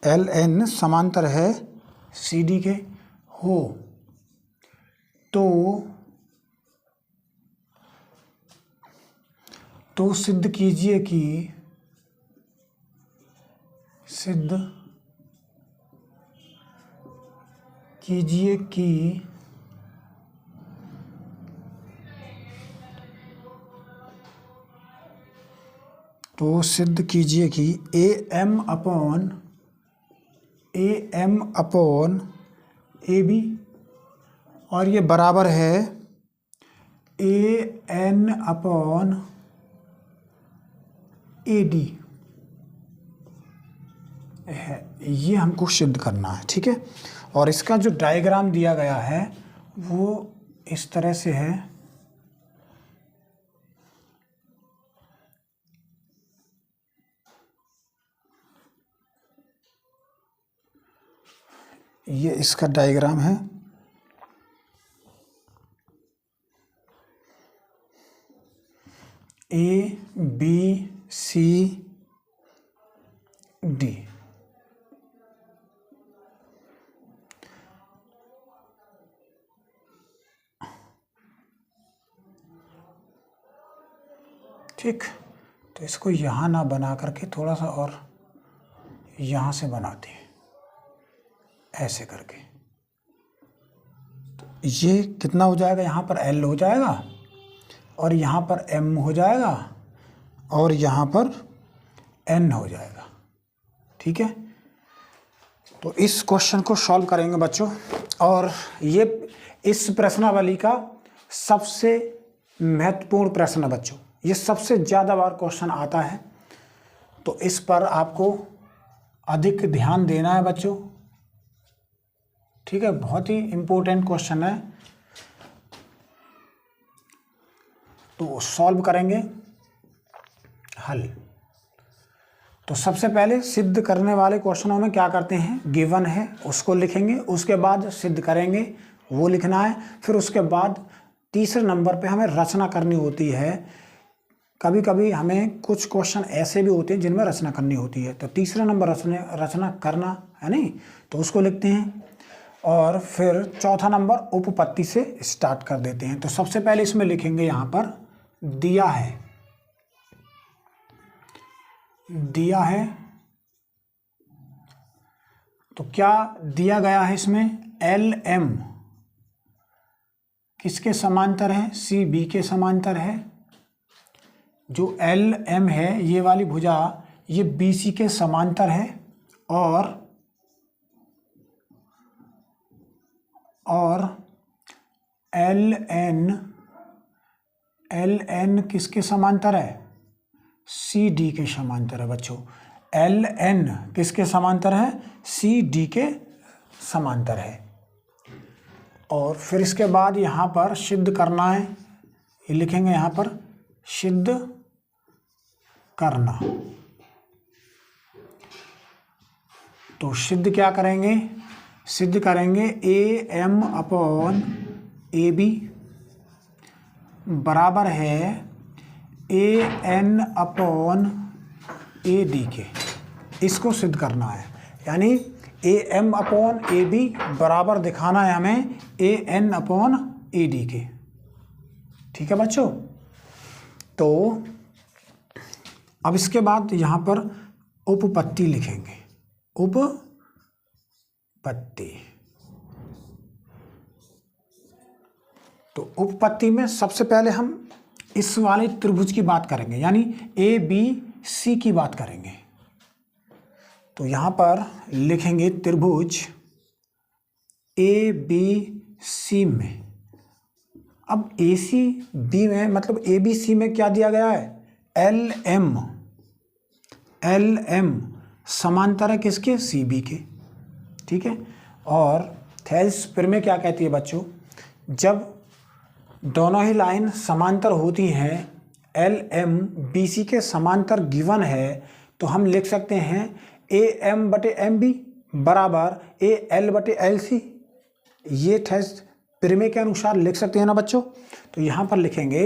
Speaker 1: LN समांतर है CD के हो, तो सिद्ध कीजिए कि AM अपॉन AB, और ये बराबर है AN अपॉन AD है। ये हमको सिद्ध करना है। ठीक है, और इसका जो डायग्राम दिया गया है वो इस तरह से है। ये इसका डायग्राम है। ABCD, ठीक। तो इसको यहाँ ना बना करके थोड़ा सा और यहाँ से बनाते हैं, ऐसे करके। तो ये कितना हो जाएगा, यहाँ पर L हो जाएगा, और यहाँ पर M हो जाएगा, और यहाँ पर N हो जाएगा। ठीक है, तो इस क्वेश्चन को सॉल्व करेंगे बच्चों। और ये इस प्रश्नावली का सबसे महत्वपूर्ण प्रश्न है बच्चों, ये सबसे ज़्यादा बार क्वेश्चन आता है, तो इस पर आपको अधिक ध्यान देना है बच्चों। ठीक है, बहुत ही इम्पोर्टेंट क्वेश्चन है। तो सॉल्व करेंगे, हल। तो सबसे पहले सिद्ध करने वाले क्वेश्चनों में क्या करते हैं, गिवन है उसको लिखेंगे, उसके बाद सिद्ध करेंगे वो लिखना है, फिर उसके बाद तीसरे नंबर पे हमें रचना करनी होती है। कभी कभी हमें कुछ क्वेश्चन ऐसे भी होते हैं जिनमें रचना करनी होती है, तो तीसरा नंबर रचना करना है नहीं, तो उसको लिखते हैं, और फिर चौथा नंबर उपपत्ति से स्टार्ट कर देते हैं। तो सबसे पहले इसमें लिखेंगे, यहाँ पर दिया है, तो क्या दिया गया है इसमें, LM किसके समांतर है, CB के समांतर है। जो LM है, ये वाली भुजा, ये BC के समांतर है, और LN एल एन किसके समांतर है? सी डी के समांतर है बच्चों। एल एन किसके समांतर है? सी डी के समांतर है। और फिर इसके बाद यहाँ पर सिद्ध करना है, ये लिखेंगे यहाँ पर सिद्ध करना। तो सिद्ध क्या करेंगे? सिद्ध करेंगे A M upon A B बराबर है A N upon A D के। इसको सिद्ध करना है, यानी A M upon A B बराबर दिखाना है हमें A N upon A D के। ठीक है बच्चों। तो अब इसके बाद यहाँ पर उपपत्ति लिखेंगे, उपपत्ति। तो उपपत्ति में सबसे पहले हम इस वाले त्रिभुज की बात करेंगे, यानी ए बी सी की बात करेंगे। तो यहाँ पर लिखेंगे त्रिभुज ए बी सी में। अब ए सी बी में मतलब ए बी सी में क्या दिया गया है? L M. एल एम समांतर है किसके? सी बी के। ठीक है। और थेल्स फिर में क्या कहती है बच्चों? जब दोनों ही लाइन समांतर होती हैं, एल एम बी सी के समांतर गिवन है, तो हम लिख सकते हैं ए एम बटे एम बी बराबर ए एल बटे एल सी। ये थेल्स प्रमेय के अनुसार लिख सकते हैं ना बच्चों। तो यहाँ पर लिखेंगे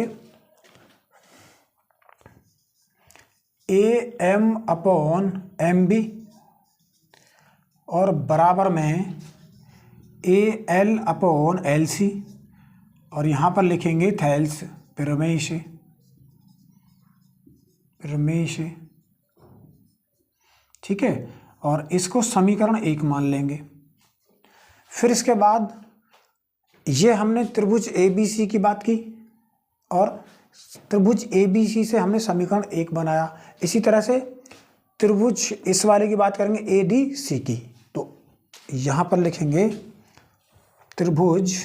Speaker 1: A M upon M B और बराबर में A L upon L C. और यहाँ पर लिखेंगे थेल्स प्रमेय से, प्रमेय से। ठीक है। और इसको समीकरण 1 मान लेंगे। फिर इसके बाद ये हमने त्रिभुज ए बी सी की बात की और त्रिभुज ए बी सी से हमने समीकरण 1 बनाया। इसी तरह से त्रिभुज इस वाले की बात करेंगे ए डी सी की। तो यहाँ पर लिखेंगे त्रिभुज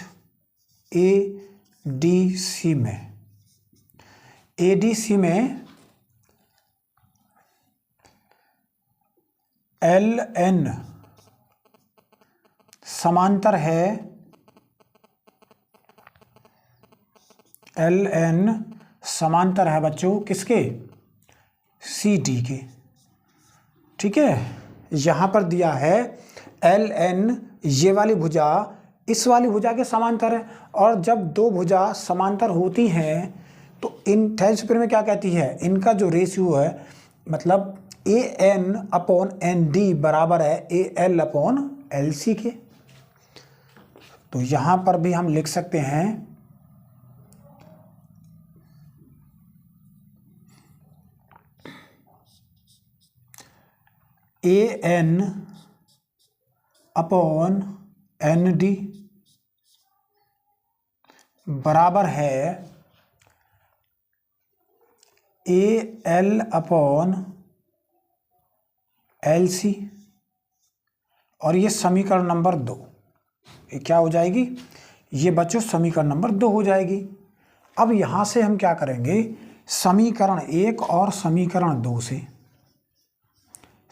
Speaker 1: ए डी सी में, ए डी सी में एल एन समांतर है, एल एन समांतर है बच्चों किसके? सी डी के। ठीक है। यहाँ पर दिया है एल एन, ये वाली भुजा इस वाली भुजा के समांतर है। और जब दो भुजा समांतर होती हैं तो इन थेल्स प्रमेय में क्या कहती है? इनका जो रेशियो है, मतलब A N upon N D बराबर है A L upon L C के। तो यहाँ पर भी हम लिख सकते हैं A N upon N D बराबर है A L upon L C. और ये समीकरण नंबर 2, ये क्या हो जाएगी? ये बच्चों समीकरण नंबर 2 हो जाएगी। अब यहाँ से हम क्या करेंगे? समीकरण 1 और समीकरण 2 से,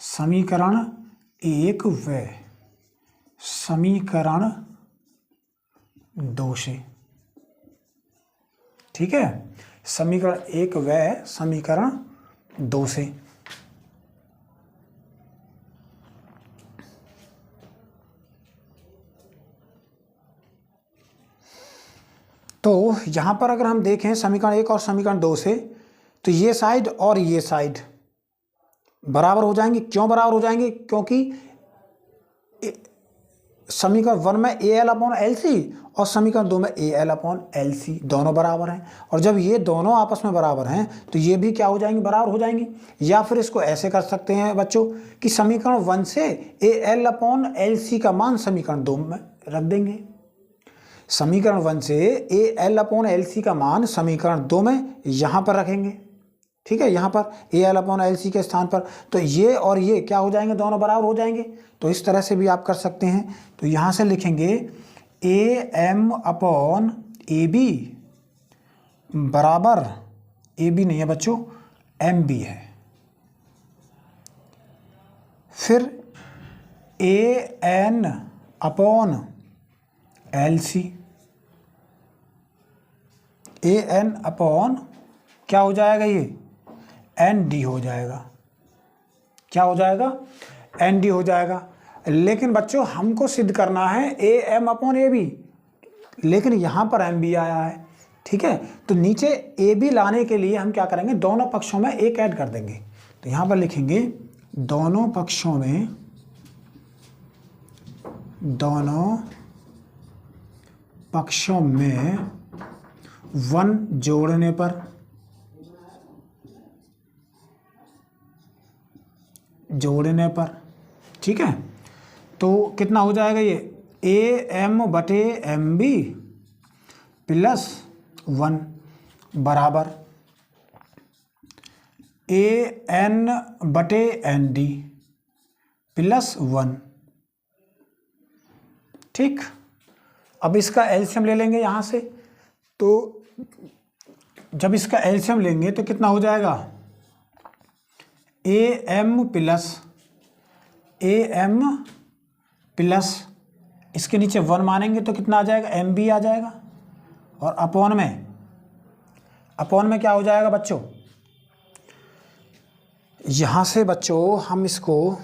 Speaker 1: समीकरण 1 व समीकरण 2 से। ठीक है। समीकरण 1 व समीकरण 2 से। तो यहाँ पर अगर हम देखें समीकरण 1 और समीकरण 2 से, तो ये साइड और ये साइड बराबर हो जाएंगे। क्यों बराबर हो जाएंगे? क्योंकि समीकरण 1 में A L upon L C और समीकरण 2 में A L upon L C दोनों बराबर हैं। और जब ये दोनों आपस में बराबर हैं तो ये भी क्या हो जाएंगे? बराबर हो जाएंगे। या फिर इसको ऐसे कर सकते हैं बच्चों कि समीकरण 1 से A L upon L C का मान समीकरण 2 में रख देंगे। समीकरण 1 से A L upon L C का मान समीकरण 2 में यहाँ पर रखेंगे। ठीक है। यहाँ पर A L upon L C के स्थान पर, तो ये और ये क्या हो जाएंगे? दोनों बराबर हो जाएंगे। तो इस तरह से भी आप कर सकते हैं। तो यहाँ से लिखेंगे A M upon A B बराबर ए बी नहीं है बच्चों, एम बी है। फिर ए एन अपॉन एल सी, ए एन अपॉन क्या हो जाएगा, ये एन डी हो जाएगा। क्या हो जाएगा, एन डी हो जाएगा। लेकिन बच्चों हमको सिद्ध करना है A M upon A B, लेकिन यहाँ पर एम बी आया है। ठीक है, तो नीचे ए बी लाने के लिए हम क्या करेंगे, दोनों पक्षों में एक ऐड कर देंगे। तो यहाँ पर लिखेंगे दोनों पक्षों में, दोनों पक्षों में 1 जोड़ने पर, जोड़ने पर, ठीक है, तो कितना हो जाएगा ये, ए एम बटे एम बी प्लस 1 बराबर ए एन बटे एन डी प्लस 1। ठीक, अब इसका एलसीएम ले लेंगे यहाँ से। तो जब इसका एलसीएम लेंगे तो कितना हो जाएगा, ए एम प्लस इसके नीचे 1 मानेंगे तो कितना आ जाएगा, एम बी आ जाएगा। और अपॉन में क्या हो जाएगा बच्चों, यहाँ से बच्चों हम इसको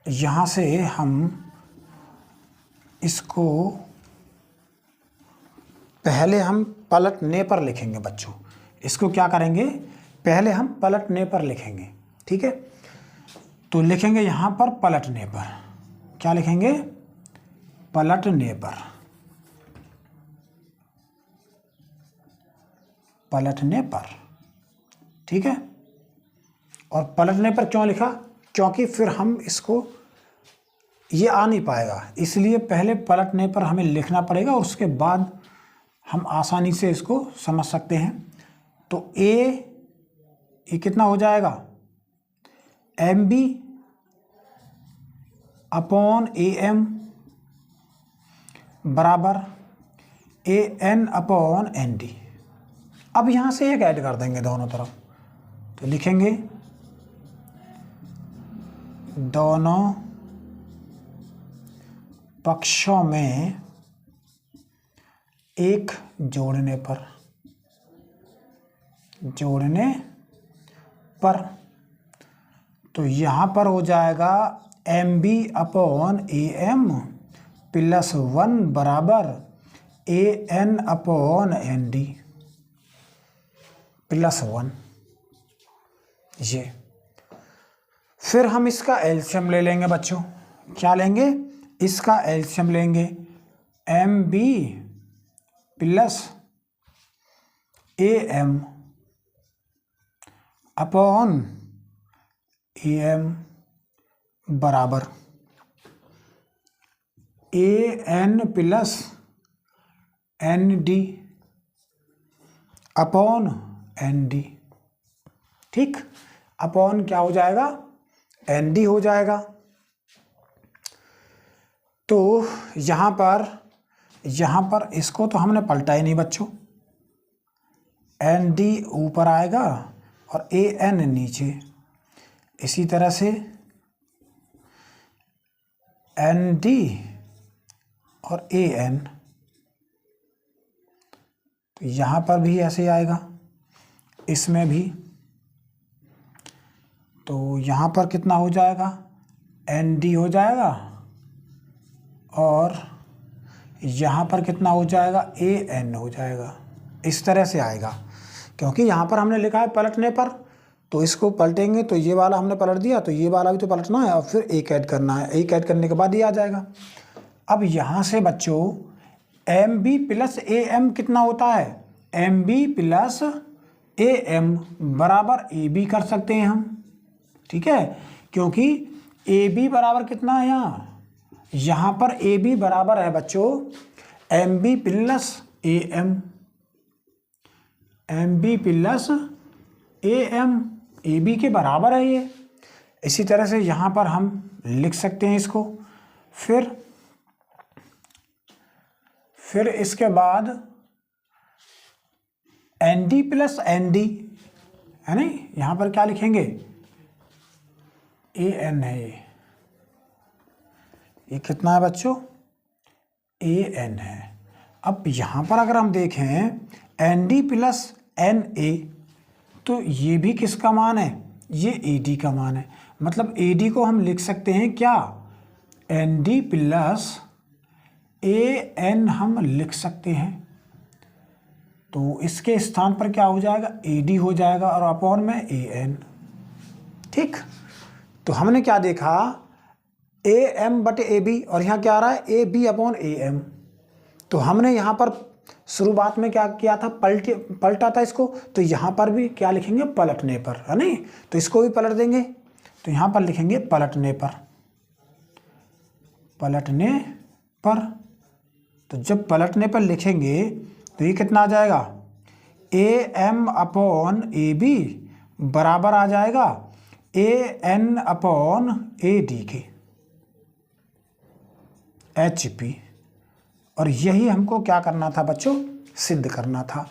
Speaker 1: यहाँ से हम इसको पहले हम पलटने पर लिखेंगे बच्चों। इसको क्या करेंगे, पहले हम पलटने पर लिखेंगे। ठीक है, तो लिखेंगे यहाँ पर पलटने पर, क्या लिखेंगे, पलटने पर, पलटने पर। ठीक है, और पलटने पर क्यों लिखा, क्योंकि फिर हम इसको, ये आ नहीं पाएगा, इसलिए पहले पलटने पर हमें लिखना पड़ेगा और उसके बाद हम आसानी से इसको समझ सकते हैं। तो ए कितना हो जाएगा, M B upon A M बराबर A N upon N D. अब यहाँ से एक ऐड कर देंगे दोनों तरफ, तो लिखेंगे दोनों पक्षों में एक जोड़ने पर, तो यहाँ पर हो जाएगा M B upon A M plus 1 बराबर A N upon N D plus 1। ये फिर हम इसका एलसीएम ले लेंगे बच्चों। क्या लेंगे, इसका एलसीएम लेंगे, M B plus A M upon A M बराबर A N plus N D upon N D. ठीक, अपॉन क्या हो जाएगा, एन डी हो जाएगा। तो यहाँ पर इसको तो हमने पलटा ही नहीं बच्चों, एन डी ऊपर आएगा और ए एन नीचे। इसी तरह से एन डी और ए एन, तो यहाँ पर भी ऐसे आएगा, इसमें भी। तो यहाँ पर कितना हो जाएगा, एन डी हो जाएगा और यहाँ पर कितना हो जाएगा, ए एन हो जाएगा। इस तरह से आएगा, क्योंकि यहाँ पर हमने लिखा है पलटने पर, तो इसको पलटेंगे तो ये वाला हमने पलट दिया, तो ये वाला भी तो पलटना है और फिर एक ऐड करना है, एक ऐड करने के बाद ये आ जाएगा। अब यहाँ से बच्चों M B plus A M कितना होता है, M B plus A M बराबर ए बी कर सकते हैं हम। ठीक है, क्योंकि ए बी बराबर कितना है, यहाँ पर ए बी बराबर है बच्चों M B plus A M, M B plus A M, A B के बराबर है ये। इसी तरह से यहाँ पर हम लिख सकते हैं इसको। फिर इसके बाद ND प्लस ND है नहीं, यहाँ पर क्या लिखेंगे, AN है ये कितना है बच्चों, AN है। अब यहाँ पर अगर हम देखें ND प्लस NA तो ये भी किसका मान है, ये AD का मान है। मतलब AD को हम लिख सकते हैं क्या, ND प्लस AN हम लिख सकते हैं। तो इसके स्थान पर क्या हो जाएगा, AD हो जाएगा और अपॉन में AN। ठीक, तो हमने क्या देखा, AM बटे AB और यहाँ क्या आ रहा है, AB अपॉन AM। तो हमने यहाँ पर शुरुआत में क्या किया था, पलटा था इसको, तो यहाँ पर भी क्या लिखेंगे, पलटने पर, है नहीं। तो इसको भी पलट देंगे, तो यहाँ पर लिखेंगे पलटने पर, पलटने पर। तो जब पलटने पर लिखेंगे तो ये कितना आ जाएगा, AM अपॉन AB बराबर आ जाएगा AN अपॉन AD के, HP। और यही हमको क्या करना था बच्चों, सिद्ध करना था।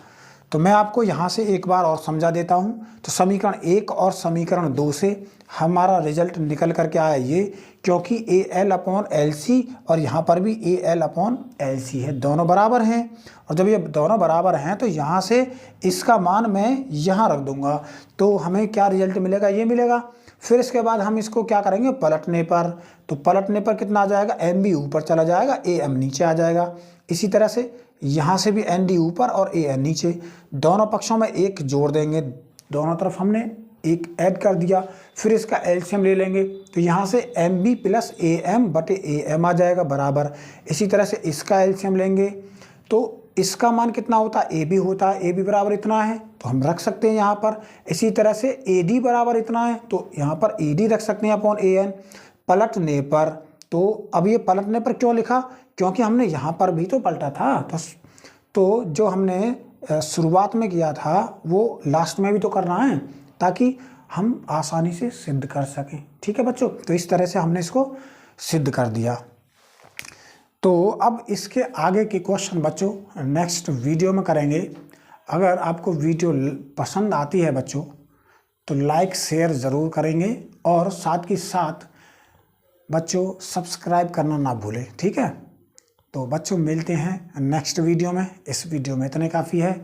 Speaker 1: तो मैं आपको यहाँ से एक बार और समझा देता हूँ। तो समीकरण 1 और समीकरण 2 से हमारा रिजल्ट निकल करके आया ये, क्योंकि AL अपॉन LC और यहाँ पर भी AL अपॉन LC है, दोनों बराबर हैं। और जब ये दोनों बराबर हैं तो यहाँ से इसका मान मैं यहाँ रख दूँगा, तो हमें क्या रिजल्ट मिलेगा, ये मिलेगा। फिर इसके बाद हम इसको क्या करेंगे, पलटने पर। तो पलटने पर कितना आ जाएगा, MB ऊपर चला जाएगा, AM नीचे आ जाएगा। इसी तरह से यहाँ से भी ND ऊपर और AN नीचे, दोनों पक्षों में एक जोड़ देंगे, दोनों तरफ हमने एक ऐड कर दिया। फिर इसका एलसीएम ले लेंगे, तो यहाँ से MB प्लस AM बटे AM आ जाएगा बराबर। इसी तरह से इसका एलसीएम लेंगे तो इसका मान कितना होता है, AB होता है, AB बराबर इतना है तो हम रख सकते हैं यहाँ पर। इसी तरह से AD बराबर इतना है तो यहाँ पर AD रख सकते हैं अपॉन AN। पलटने पर, तो अब ये पलटने पर क्यों लिखा, क्योंकि हमने यहाँ पर भी तो पलटा था, तो जो हमने शुरुआत में किया था वो लास्ट में भी तो करना है, ताकि हम आसानी से सिद्ध कर सकें। ठीक है बच्चों, तो इस तरह से हमने इसको सिद्ध कर दिया। तो अब इसके आगे के क्वेश्चन बच्चों नेक्स्ट वीडियो में करेंगे। अगर आपको वीडियो पसंद आती है बच्चों तो लाइक शेयर ज़रूर करेंगे, और साथ ही साथ बच्चों सब्सक्राइब करना ना भूलें। ठीक है, तो बच्चों मिलते हैं नेक्स्ट वीडियो में। इस वीडियो में इतने काफ़ी है।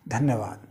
Speaker 1: धन्यवाद।